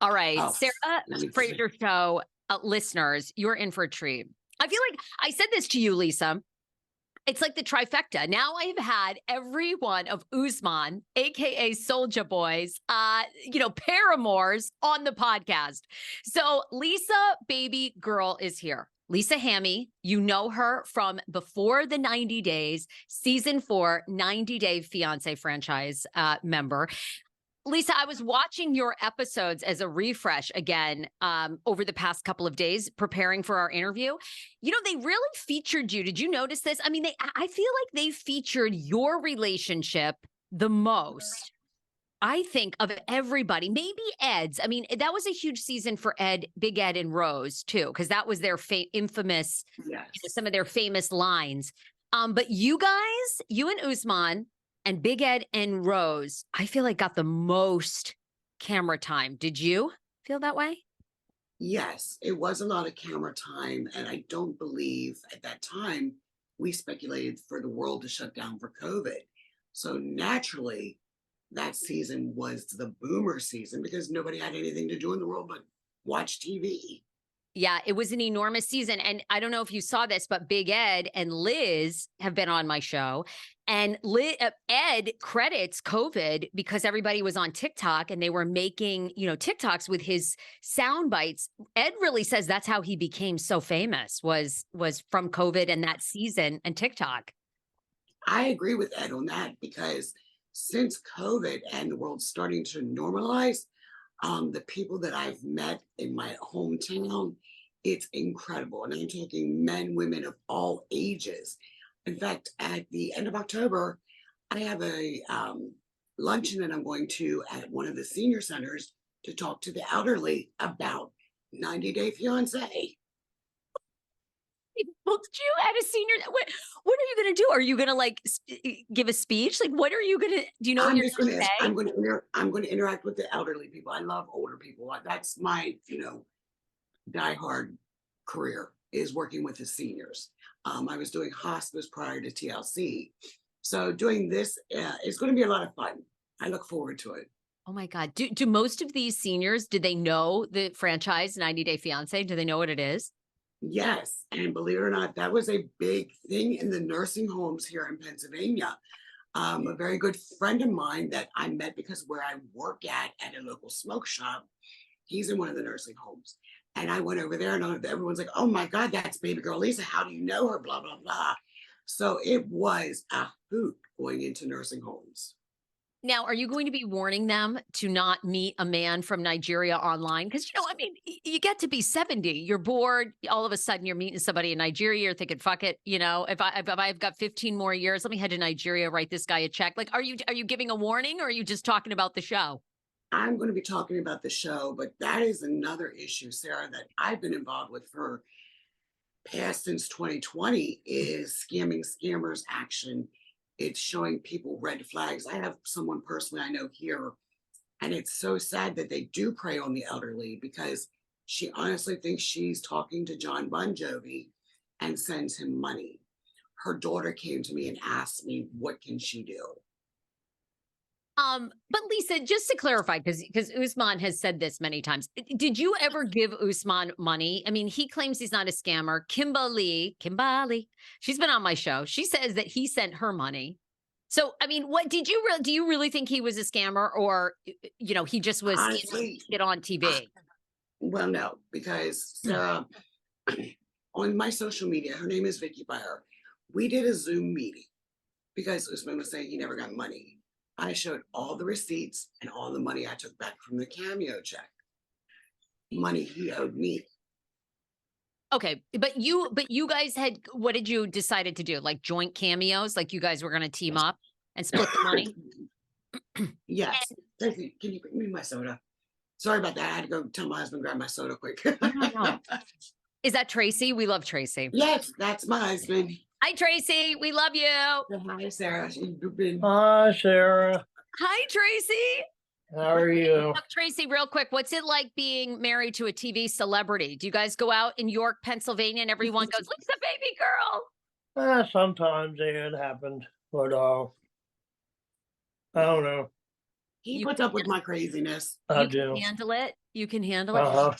All right, Oh, Sarah Fraser Show listeners, you're in for a treat. I feel like I said this to you, Lisa. It's like the trifecta. Now I have had every one of Usman, aka Soulja Boys, paramours on the podcast. So Lisa baby girl is here. Lisa Hammy, you know her from before the 90 Days, season 4, 90 Day Fiancé franchise member. Lisa, I was watching your episodes as a refresh again over the past couple of days, preparing for our interview. You know, they really featured you. Did you notice this? I mean, I feel like they featured your relationship the most, I think, of everybody. Maybe Ed's. I mean, that was a huge season for Ed, Big Ed and Rose, too, because that was their infamous, some of their famous lines. But you guys, you and Usman, and Big Ed and Rose, I feel like got the most camera time. Did you feel that way? Yes, it was a lot of camera time. And I don't believe at that time we speculated for the world to shut down for COVID. So naturally, that season was the boomer season because nobody had anything to do in the world but watch TV. Yeah, it was an enormous season. And I don't know if you saw this, but Big Ed and Liz have been on my show. And Ed credits COVID because everybody was on TikTok and they were making, TikToks with his sound bites. Ed really says that's how he became so famous was from COVID and that season and TikTok. I agree with Ed on that because since COVID and the world's starting to normalize, the people that I've met in my hometown, it's incredible. And I'm talking men, women of all ages. In fact, at the end of October, I have a luncheon that I'm going to at one of the senior centers to talk to the elderly about 90 Day Fiancé. Well, did you at a senior? What are you going to do? Are you going to give a speech? Like, what are you going to? Do you know what you're going to say? I'm going to interact with the elderly people. I love older people. That's my diehard career is working with the seniors. I was doing hospice prior to TLC, so doing this is going to be a lot of fun. I look forward to it. Oh my God! Do most of these seniors, do they know the franchise 90 Day Fiancé? Do they know what it is? Yes. And believe it or not, that was a big thing in the nursing homes here in Pennsylvania. A very good friend of mine that I met because where I work at a local smoke shop, he's in one of the nursing homes. And I went over there and everyone's like, oh my God, that's baby girl Lisa. How do you know her? Blah, blah, blah. So it was a hoot going into nursing homes. Now, are you going to be warning them to not meet a man from Nigeria online? Because, you get to be 70, you're bored. All of a sudden, you're meeting somebody in Nigeria. You're thinking, fuck it. If I've got 15 more years, let me head to Nigeria, write this guy a check. Like, are you giving a warning or are you just talking about the show? I'm going to be talking about the show, but that is another issue, Sarah, that I've been involved with for past since 2020 is scamming scammers action. It's showing people red flags. I have someone personally I know here, and it's so sad that they do prey on the elderly because she honestly thinks she's talking to John Bon Jovi and sends him money. Her daughter came to me and asked me, what can she do? But Lisa, just to clarify, because Usman has said this many times, did you ever give Usman money? I mean, he claims he's not a scammer. Kimberly, she's been on my show. She says that he sent her money. So, I mean, do you really think he was a scammer or, he just was honestly, get on TV? Well, no, because Sarah, on my social media, her name is Vicky Byer. We did a Zoom meeting because Usman was saying he never got money. I showed all the receipts and all the money I took back from the Cameo check. Money he owed me. Okay, but you guys what did you decided to do? Like joint cameos? Like you guys were going to team up and split the money? Yes. Tracy, can you bring me my soda? Sorry about that. I had to go tell my husband grab my soda quick. No. Is that Tracy? We love Tracy. Yes, that's my husband. Hi, Tracy. We love you. Hi, Sarah. Hi, Sarah. Hi, Tracy. How are you? Tracy, real quick, what's it like being married to a TV celebrity? Do you guys go out in York, Pennsylvania, and everyone goes, "Lisa, baby girl"? Sometimes it happened, but I don't know. He You puts up with my craziness. I you can do. handle it. You can handle it. Uh-huh.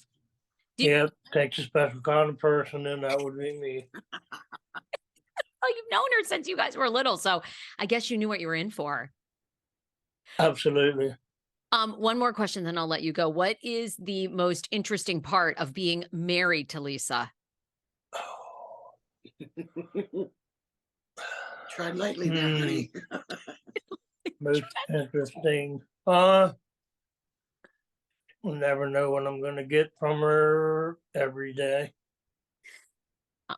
Do you- Yeah, takes a special kind of person, and that would be me. Oh, you've known her since you guys were little, so I guess you knew what you were in for. Absolutely. One more question, then I'll let you go. What is the most interesting part of being married to Lisa? Tread lightly there, honey. Most interesting. We'll never know what I'm going to get from her every day,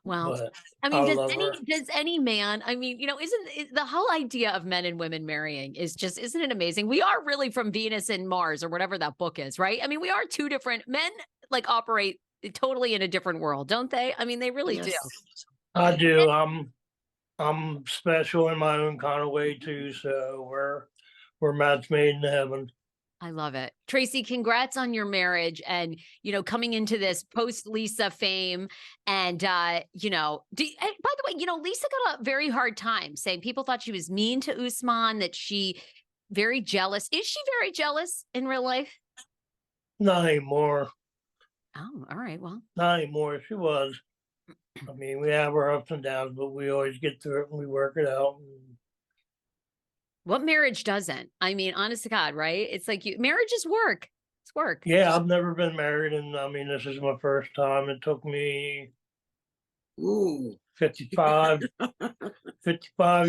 Well, but I mean, I love her. does any man, I mean, the whole idea of men and women marrying isn't it amazing? We are really from Venus and Mars or whatever that book is, right? I mean, we are two different men, like operate totally in a different world, don't they? I mean, they really do. Yes. I do. I'm special in my own kind of way too. So we're match made in heaven. I love it. Tracy, congrats on your marriage and, coming into this post Lisa fame. And, by the way, Lisa got a very hard time saying people thought she was mean to Usman, that she very jealous. Is she very jealous in real life? Not anymore. Oh, all right. Well, Not anymore. She was. I mean, we have our ups and downs, but we always get through it and we work it out. what marriage doesn't? I mean, honest to God, right? It's like marriage is work. It's work. Yeah, I've never been married, and I mean, this is my first time. It took me Ooh. 55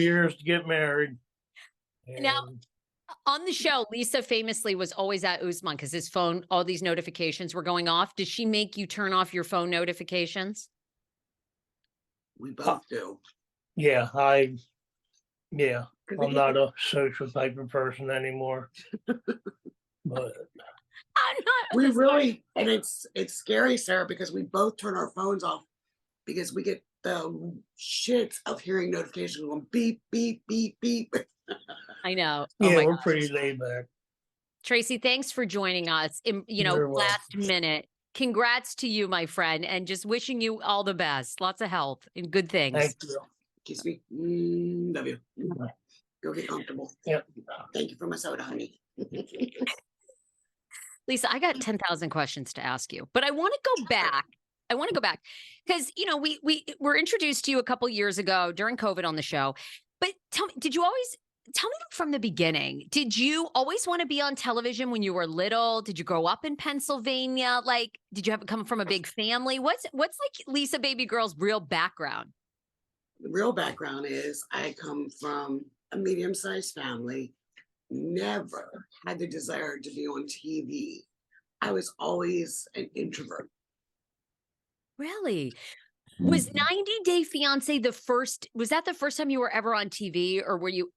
years to get married. Now, on the show, Lisa famously was always at Usman because his phone, all these notifications were going off. Did she make you turn off your phone notifications? We both do. Yeah, I'm not a social type of person anymore. But I'm not. We really, and it's scary, Sarah, because we both turn our phones off because we get the shits of hearing notifications going beep, beep, beep, beep. I know. yeah, Oh my we're God. pretty laid back. Tracy, thanks for joining us. You're Last welcome. minute. Congrats to you, my friend, and just wishing you all the best. Lots of health and good things. Thank you. Kiss me. Love you. Go get comfortable. Yep. Thank you for my soda, honey. Lisa, I got 10,000 questions to ask you, but I want to go back. Because, we were introduced to you a couple years ago during COVID on the show. But tell me, tell me from the beginning, did you always want to be on television when you were little? Did you grow up in Pennsylvania? Like, did you come from a big family? What's like Lisa Baby Girl's real background? The real background is I come from a medium-sized family, never had the desire to be on TV. I was always an introvert. Really? Was 90 Day Fiance was that the first time you were ever on TV, or were you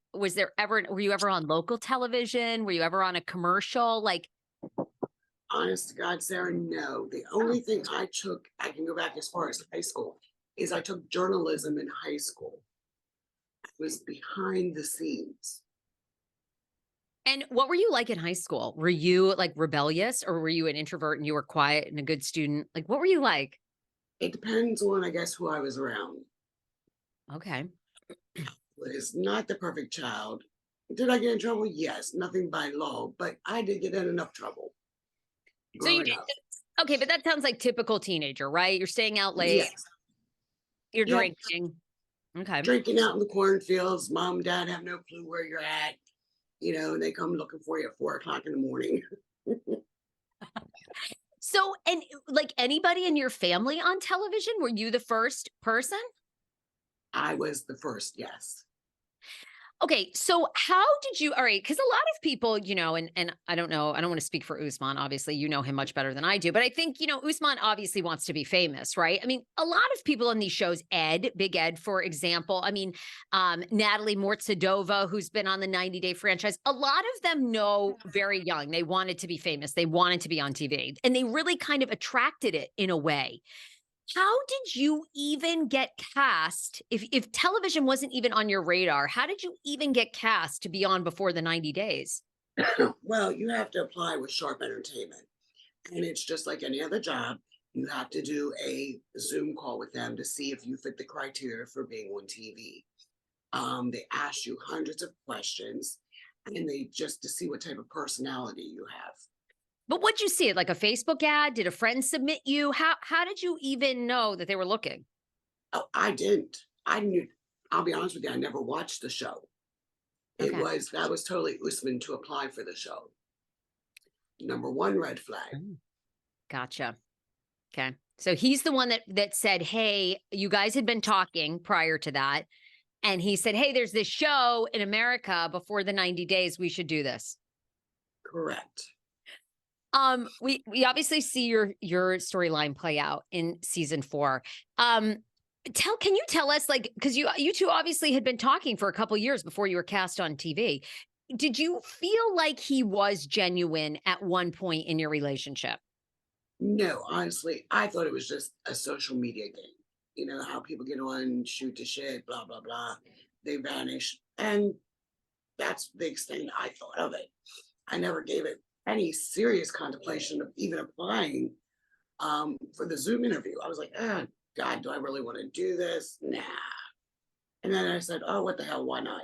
ever on local television? Were you ever on a commercial? Like, Honest to God, Sarah, no. The only thing I can go back as far as high school, is I took journalism in high school. I was behind the scenes. and what were you like in high school? Were you like rebellious, or were you an introvert and you were quiet and a good student? Like, what were you like? It depends on, I guess, who I was around. Okay. Was not the perfect child. Did I get in trouble? Yes, nothing by law, but I did get in enough trouble. So you did. Okay, but that sounds like typical teenager, right? You're staying out late. Yes. You're Yeah. drinking. Okay. Drinking out in the cornfields. Mom and dad have no clue where you're at. And they come looking for you at 4:00 in the morning. So, and like anybody in your family on television, were you the first person? I was the first, yes. Okay, so how did you, all right, because a lot of people, and I don't know, I don't want to speak for Usman, obviously, you know him much better than I do, but I think, Usman obviously wants to be famous, right? I mean, a lot of people on these shows, Big Ed, for example, I mean, Natalie Mortsadova, who's been on the 90 Day franchise, a lot of them know very young, they wanted to be famous, they wanted to be on TV, and they really kind of attracted it in a way. How did you even get cast? If television wasn't even on your radar, how did you even get cast to be on before the 90 days? Well, you have to apply with Sharp Entertainment. And it's just like any other job. You have to do a Zoom call with them to see if you fit the criteria for being on TV. They ask you hundreds of questions. and they just to see what type of personality you have. But what'd you see? It like a Facebook ad? Did a friend submit you? How did you even know that they were looking? Oh, I didn't. I knew. I'll be honest with you. I never watched the show. Okay. That was totally Usman to apply for the show. Number one red flag. Oh, gotcha. Okay. So he's the one that said, "Hey, you guys had been talking prior to that." And he said, "Hey, there's this show in America before the 90 days. We should do this." Correct. We obviously see your storyline play out in season 4. Can you tell us, like, because you two obviously had been talking for a couple years before you were cast on TV. Did you feel like he was genuine at one point in your relationship? No, honestly, I thought it was just a social media game. You know how people get on, shoot the shit, blah blah blah. They vanish, and that's the extent I thought of it. I never gave it any serious contemplation of even applying for the Zoom interview. I was like, God, do I really want to do this? Nah. And then I said, oh, what the hell? Why not?